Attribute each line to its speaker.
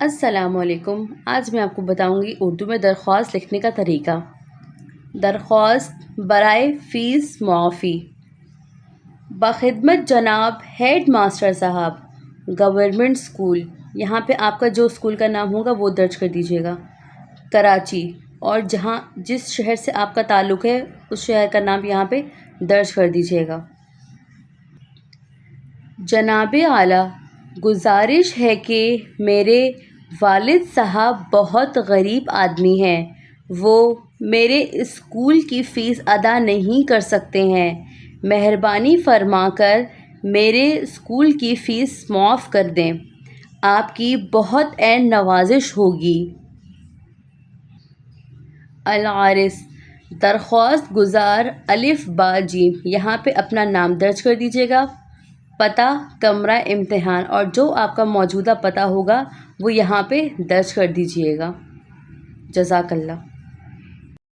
Speaker 1: السلام علیکم۔ آج میں آپ کو بتاؤں گی اردو میں درخواست لکھنے کا طریقہ۔ درخواست برائے فیس معافی۔ بخدمت جناب ہیڈ ماسٹر صاحب، گورنمنٹ اسکول، یہاں پہ آپ کا جو اسکول کا نام ہوگا وہ درج کر دیجیے گا، کراچی، اور جس شہر سے آپ کا تعلق ہے اس شہر کا نام یہاں پہ درج کر دیجیے گا۔ جناب اعلیٰ، گزارش ہے کہ میرے والد صاحب بہت غریب آدمی ہیں، وہ میرے اسکول کی فیس ادا نہیں کر سکتے ہیں، مہربانی فرما کر میرے اسکول کی فیس معاف کر دیں، آپ کی بہت عین نوازش ہوگی۔ العارض، درخواست گزار الف با جیم، یہاں پہ اپنا نام درج کر دیجیے گا، پتہ، کمرہ امتحان، اور جو آپ کا موجودہ پتہ ہوگا وہ یہاں پہ درج کر دیجیے گا۔ جزاک اللہ۔